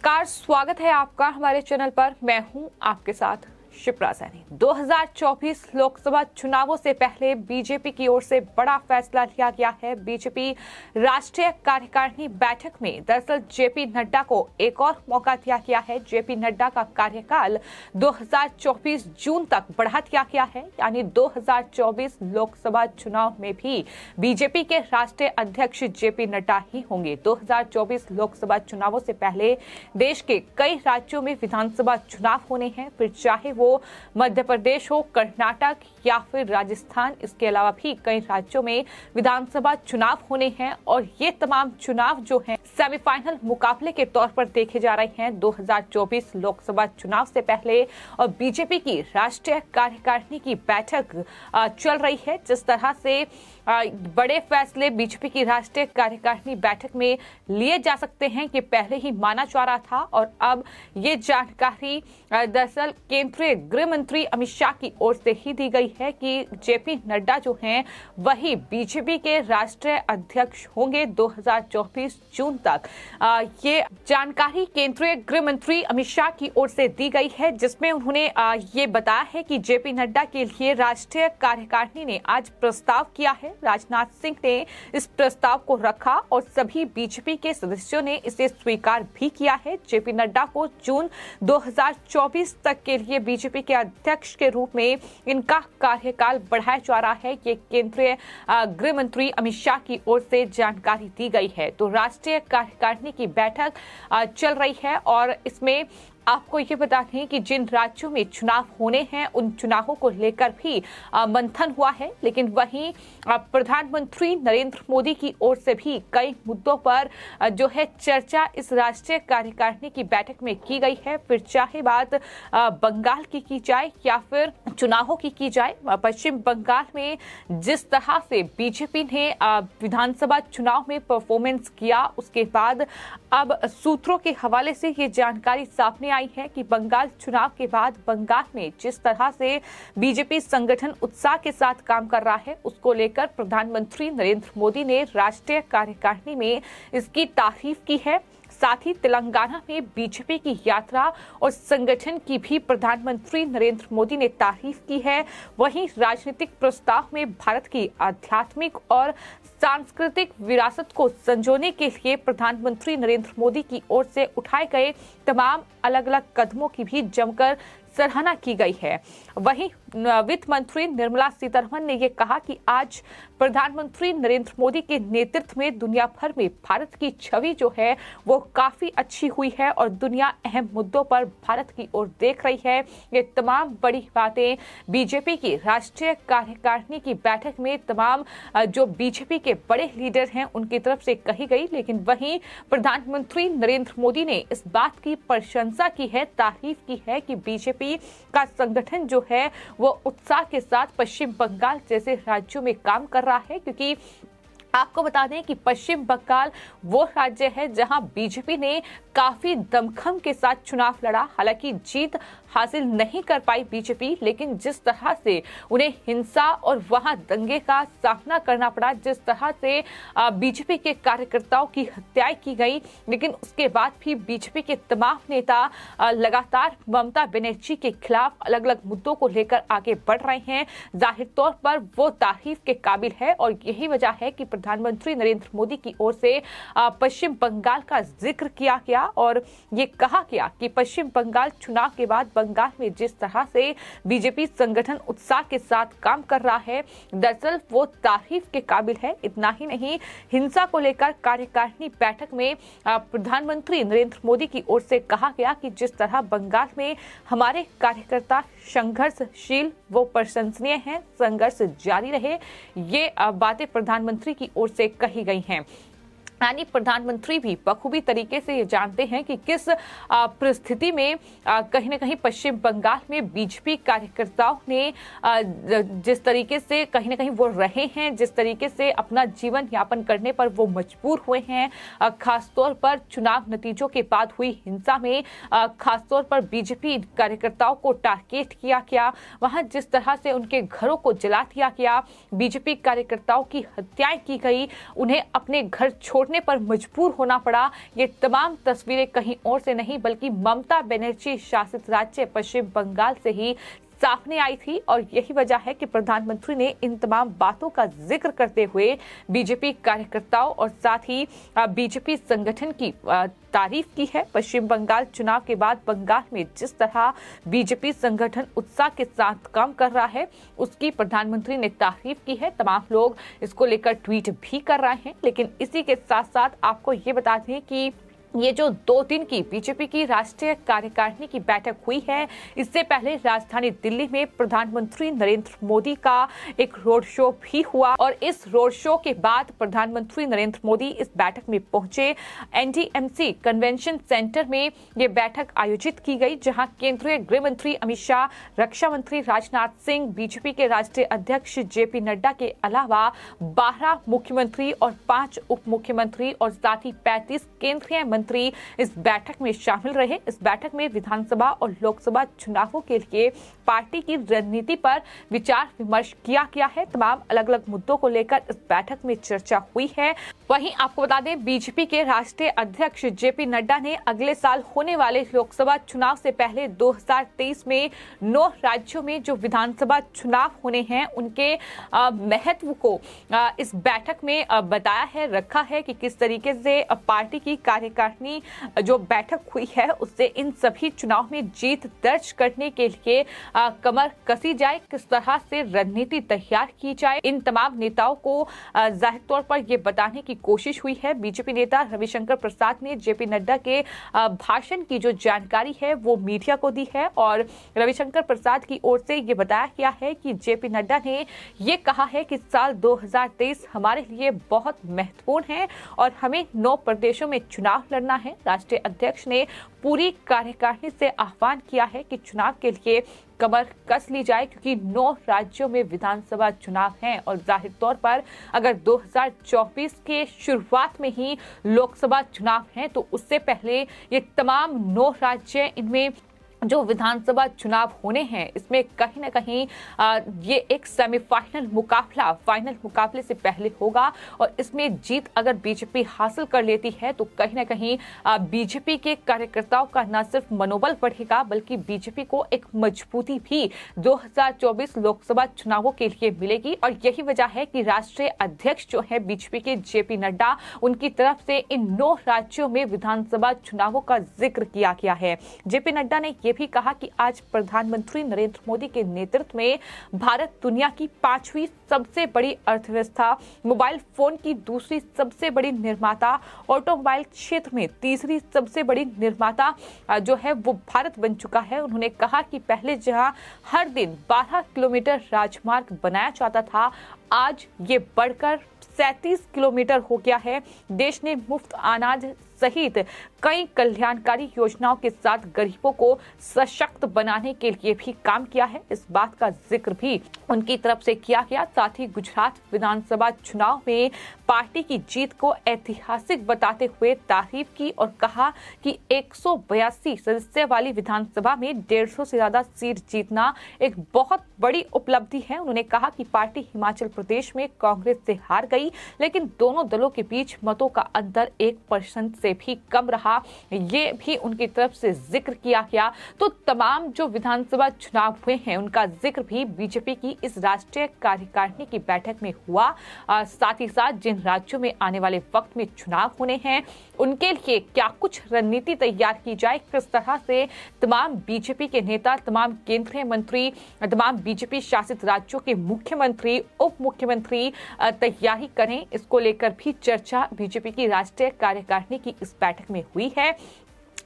नमस्कार, स्वागत है आपका हमारे चैनल पर। मैं हूं आपके साथ शिप्रा सैनी। 2024 लोकसभा चुनावों से पहले बीजेपी की ओर से बड़ा फैसला लिया गया है। बीजेपी राष्ट्रीय कार्यकारिणी बैठक में दरअसल जेपी नड्डा को एक और मौका दिया गया है। जेपी नड्डा का कार्यकाल 2024 जून तक बढ़ा दिया गया है, यानी 2024 लोकसभा चुनाव में भी बीजेपी के राष्ट्रीय अध्यक्ष जेपी नड्डा ही होंगे। 2024 लोकसभा चुनावों से पहले देश के कई राज्यों में विधानसभा चुनाव होने हैं, फिर चाहे वो मध्य प्रदेश हो, कर्नाटक या फिर राजस्थान। इसके अलावा भी कई राज्यों में विधानसभा चुनाव होने हैं और ये तमाम चुनाव जो हैं सेमीफाइनल मुकाबले के तौर पर देखे जा रहे हैं 2024 लोकसभा चुनाव से पहले। और बीजेपी की राष्ट्रीय कार्यकारिणी की बैठक चल रही है। जिस तरह से बड़े फैसले बीजेपी की राष्ट्रीय कार्यकारिणी बैठक में लिए जा सकते हैं कि पहले ही माना जा रहा था, और अब ये जानकारी दरअसल केंद्रीय गृह मंत्री अमित शाह की ओर से ही दी गई है कि जेपी नड्डा जो हैं वही बीजेपी के राष्ट्रीय अध्यक्ष होंगे 2024 जून तक। ये जानकारी केंद्रीय गृह मंत्री अमित शाह की ओर से दी गई है, जिसमें उन्होंने ये बताया है कि जेपी नड्डा के लिए राष्ट्रीय कार्यकारिणी ने आज प्रस्ताव किया है। राजनाथ सिंह ने इस प्रस्ताव को रखा और सभी बीजेपी के सदस्यों ने इसे स्वीकार भी किया है। जेपी नड्डा को जून 2024 तक के लिए बीजेपी के अध्यक्ष के रूप में इनका कार्यकाल बढ़ाया जा रहा है। ये केंद्रीय गृह मंत्री अमित शाह की ओर से जानकारी दी गई है। तो राष्ट्रीय कार्यकारिणी की बैठक चल रही है और इसमें आपको ये बता दें कि जिन राज्यों में चुनाव होने हैं उन चुनावों को लेकर भी मंथन हुआ है, लेकिन वहीं प्रधानमंत्री नरेंद्र मोदी की ओर से भी कई मुद्दों पर जो है चर्चा इस राष्ट्रीय कार्यकारिणी की बैठक में की गई है। फिर चाहे बात बंगाल की जाए या फिर चुनावों की जाए, पश्चिम बंगाल में जिस तरह से बीजेपी ने विधानसभा चुनाव में परफॉर्मेंस किया, उसके बाद अब सूत्रों के हवाले से ये जानकारी सामने आई है कि बंगाल चुनाव के बाद बंगाल में जिस तरह से बीजेपी संगठन उत्साह के साथ काम कर रहा है, उसको लेकर प्रधानमंत्री नरेंद्र मोदी ने राष्ट्रीय कार्यकारिणी में इसकी तारीफ की है। साथ ही तेलंगाना में बीजेपी की यात्रा और संगठन की भी प्रधानमंत्री नरेंद्र मोदी ने तारीफ की है। वहीं राजनीतिक प्रस्ताव में भारत की आध्यात्मिक और सांस्कृतिक विरासत को संजोने के लिए प्रधानमंत्री नरेंद्र मोदी की ओर से उठाए गए तमाम अलग अलग कदमों की भी जमकर सराहना की गई है। वहीं वित्त मंत्री निर्मला सीतारमण ने यह कहा कि आज प्रधानमंत्री नरेंद्र मोदी के नेतृत्व में दुनिया भर में भारत की छवि जो है वो काफी अच्छी हुई है और दुनिया अहम मुद्दों पर भारत की ओर देख रही है। ये तमाम बड़ी बातें बीजेपी की राष्ट्रीय कार्यकारिणी की बैठक में तमाम जो बीजेपी के बड़े लीडर हैं उनकी तरफ से कही गई, लेकिन वहीं प्रधानमंत्री नरेंद्र मोदी ने इस बात की प्रशंसा की है, तारीफ की है कि बीजेपी का संगठन जो है वो उत्साह के साथ पश्चिम बंगाल जैसे राज्यों में काम कर रहा है। क्योंकि आपको बता दें कि पश्चिम बंगाल वो राज्य है जहां बीजेपी ने काफी दमखम के साथ चुनाव लड़ा। हालांकि जीत हासिल नहीं कर पाई बीजेपी, लेकिन जिस तरह से उन्हें हिंसा और वहां दंगे का सामना करना पड़ा, जिस तरह से बीजेपी के कार्यकर्ताओं की हत्याएं की गई, लेकिन उसके बाद भी बीजेपी के तमाम नेता लगातार ममता बनर्जी के खिलाफ अलग अलग मुद्दों को लेकर आगे बढ़ रहे हैं। जाहिर तौर पर वो तारीफ के काबिल है और यही वजह है कि प्रधानमंत्री नरेंद्र मोदी की ओर से पश्चिम बंगाल का जिक्र किया गया और ये कहा गया कि पश्चिम बंगाल चुनाव के बाद बंगाल में जिस तरह से बीजेपी संगठन उत्साह के साथ काम कर रहा है, दरअसल वो तारीफ के काबिल है। इतना ही नहीं, हिंसा को लेकर कार्यकारिणी बैठक में प्रधानमंत्री नरेंद्र मोदी की ओर से कहा गया कि जिस तरह बंगाल में हमारे कार्यकर्ता संघर्षशील वो प्रशंसनीय हैं, संघर्ष जारी रहे, ये बातें प्रधानमंत्री की ओर से कही गई हैं। यानी प्रधानमंत्री भी बखूबी तरीके से ये जानते हैं कि किस परिस्थिति में कहीं न कहीं पश्चिम बंगाल में बीजेपी कार्यकर्ताओं ने जिस तरीके से कहीं न कहीं वो रहे हैं, जिस तरीके से अपना जीवन यापन करने पर वो मजबूर हुए हैं, खासतौर पर चुनाव नतीजों के बाद हुई हिंसा में खासतौर पर बीजेपी कार्यकर्ताओं को टारगेट किया गया, वहां जिस तरह से उनके घरों को जला दिया गया, बीजेपी कार्यकर्ताओं की हत्याएं की गई, उन्हें अपने घर छोड़ छोड़ने पर मजबूर होना पड़ा। ये तमाम तस्वीरें कहीं और से नहीं बल्कि ममता बनर्जी शासित राज्य पश्चिम बंगाल से ही सामने आई थी और यही वजह है कि प्रधानमंत्री ने इन तमाम बातों का जिक्र करते हुए बीजेपी कार्यकर्ताओं और साथ ही बीजेपी संगठन की तारीफ की है। पश्चिम बंगाल चुनाव के बाद बंगाल में जिस तरह बीजेपी संगठन उत्साह के साथ काम कर रहा है उसकी प्रधानमंत्री ने तारीफ की है। तमाम लोग इसको लेकर ट्वीट भी कर रहे हैं। लेकिन इसी के साथ साथ आपको ये बता दें कि ये जो 2 दिन की बीजेपी की राष्ट्रीय कार्यकारिणी की बैठक हुई है, इससे पहले राजधानी दिल्ली में प्रधानमंत्री नरेंद्र मोदी का एक रोड शो भी हुआ और इस रोड शो के बाद प्रधानमंत्री नरेंद्र मोदी इस बैठक में पहुंचे। एनडीएमसी कन्वेंशन सेंटर में ये बैठक आयोजित की गई, जहां केंद्रीय गृह मंत्री अमित शाह, रक्षा मंत्री राजनाथ सिंह, बीजेपी के राष्ट्रीय अध्यक्ष जेपी नड्डा के अलावा 12 मुख्यमंत्री और 5 उप मुख्यमंत्री और साथ ही 35 केंद्रीय मंत्री इस बैठक में शामिल रहे। इस बैठक में विधानसभा और लोकसभा चुनावों के लिए पार्टी की रणनीति पर विचार विमर्श किया गया है। तमाम अलग अलग मुद्दों को लेकर इस बैठक में चर्चा हुई है। वहीं आपको बता दें, बीजेपी के राष्ट्रीय अध्यक्ष जेपी नड्डा ने अगले साल होने वाले लोकसभा चुनाव से पहले 2023 में 9 राज्यों में जो विधानसभा चुनाव होने हैं उनके महत्व को इस बैठक में बताया है, रखा है कि किस तरीके से पार्टी की कार्यकारिणी जो बैठक हुई है उससे इन सभी चुनाव में जीत दर्ज करने के लिए कमर कसी जाए, किस तरह से रणनीति तैयार की जाए। इन तमाम नेताओं को जाहिर तौर पर यह बताने की कोशिश हुई है। बीजेपी नेता रविशंकर प्रसाद ने जेपी नड्डा के भाषण की जो जानकारी है वो मीडिया को दी है और रविशंकर प्रसाद की ओर से ये बताया गया है कि जेपी नड्डा ने ये कहा है कि साल 2023 हमारे लिए बहुत महत्वपूर्ण है और हमें 9 प्रदेशों में चुनाव लड़ना है। राष्ट्रीय अध्यक्ष ने पूरी कार्यकारिणी से आह्वान किया है कि चुनाव के लिए कमर कस ली जाए, क्योंकि 9 राज्यों में विधानसभा चुनाव हैं और जाहिर तौर पर अगर 2024 के शुरुआत में ही लोकसभा चुनाव हैं तो उससे पहले ये तमाम 9 राज्य इनमें जो विधानसभा चुनाव होने हैं इसमें कहीं ना कहीं ये एक सेमीफाइनल मुकाबला फाइनल मुकाबले से पहले होगा और इसमें जीत अगर बीजेपी हासिल कर लेती है तो कहीं ना कहीं बीजेपी के कार्यकर्ताओं का न सिर्फ मनोबल बढ़ेगा बल्कि बीजेपी को एक मजबूती भी 2024 लोकसभा चुनावों के लिए मिलेगी। और यही वजह है कि राष्ट्रीय अध्यक्ष जो है बीजेपी के जेपी नड्डा, उनकी तरफ से इन 9 राज्यों में विधानसभा चुनावों का जिक्र किया गया है। जेपी नड्डा ने ये भी कहा कि आज प्रधानमंत्री नरेंद्र मोदी के नेतृत्व में भारत दुनिया की 5वीं सबसे बड़ी अर्थव्यवस्था, मोबाइल फोन की दूसरी सबसे बड़ी निर्माता, ऑटोमोबाइल क्षेत्र में तीसरी सबसे बड़ी निर्माता जो है वो भारत बन चुका है। उन्होंने कहा कि पहले जहां हर दिन 12 किलोमीटर राजमार्ग बनाया जाता था, आज ये बढ़कर 37 किलोमीटर हो गया है। देश ने मुफ्त अनाज सहित कई कल्याणकारी योजनाओं के साथ गरीबों को सशक्त बनाने के लिए भी काम किया है। इस बात का जिक्र भी उनकी तरफ से किया गया। साथ ही गुजरात विधानसभा चुनाव में पार्टी की जीत को ऐतिहासिक बताते हुए तारीफ की और कहा कि 182 सदस्य वाली विधानसभा में 150 से ज्यादा सीट जीतना एक बहुत बड़ी उपलब्धि है। उन्होंने कहा कि पार्टी हिमाचल प्रदेश में कांग्रेस से हार गई, लेकिन दोनों दलों के बीच मतों का अंतर 1% से भी कम रहा, ये भी उनकी तरफ से जिक्र किया गया। तो तमाम जो विधानसभा चुनाव हुए हैं उनका जिक्र भी बीजेपी की इस राष्ट्रीय कार्यकारिणी की बैठक में हुआ। साथ ही साथ जिन राज्यों में आने वाले वक्त में चुनाव होने हैं उनके लिए क्या कुछ रणनीति तैयार की जाए, किस तरह से तमाम बीजेपी के नेता, तमाम केंद्रीय मंत्री, तमाम बीजेपी शासित राज्यों के मुख्यमंत्री, उप मुख्यमंत्री तैयारी करें, इसको लेकर भी चर्चा बीजेपी की राष्ट्रीय कार्यकारिणी की इस बैठक में हुई है।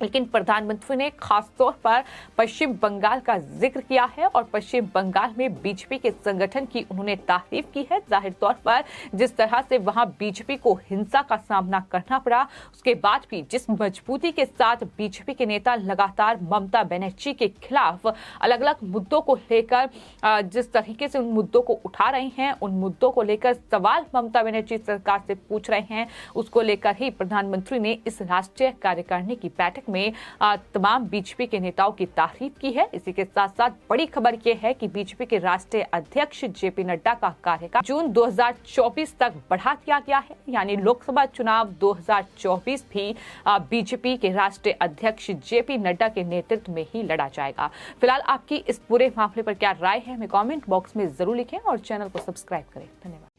लेकिन प्रधानमंत्री ने खासतौर पर पश्चिम बंगाल का जिक्र किया है और पश्चिम बंगाल में बीजेपी के संगठन की उन्होंने तारीफ की है। जाहिर तौर पर जिस तरह से वहां बीजेपी को हिंसा का सामना करना पड़ा, उसके बाद भी जिस मजबूती के साथ बीजेपी के नेता लगातार ममता बनर्जी के खिलाफ अलग अलग मुद्दों को लेकर जिस तरीके से उन मुद्दों को उठा रहे हैं, उन मुद्दों को लेकर सवाल ममता बनर्जी सरकार से पूछ रहे हैं, उसको लेकर ही प्रधानमंत्री ने इस राष्ट्रीय कार्यकारिणी की बैठक बैठक में तमाम बीजेपी के नेताओं की तारीफ की है। इसी के साथ साथ बड़ी खबर यह है कि बीजेपी के राष्ट्रीय अध्यक्ष जेपी नड्डा का कार्यकाल जून 2024 तक बढ़ा दिया गया है, यानी लोकसभा चुनाव 2024 भी बीजेपी के राष्ट्रीय अध्यक्ष जेपी नड्डा के नेतृत्व में ही लड़ा जाएगा। फिलहाल आपकी इस पूरे मामले पर क्या राय है, हमें कमेंट बॉक्स में जरूर लिखें और चैनल को सब्सक्राइब करें। धन्यवाद।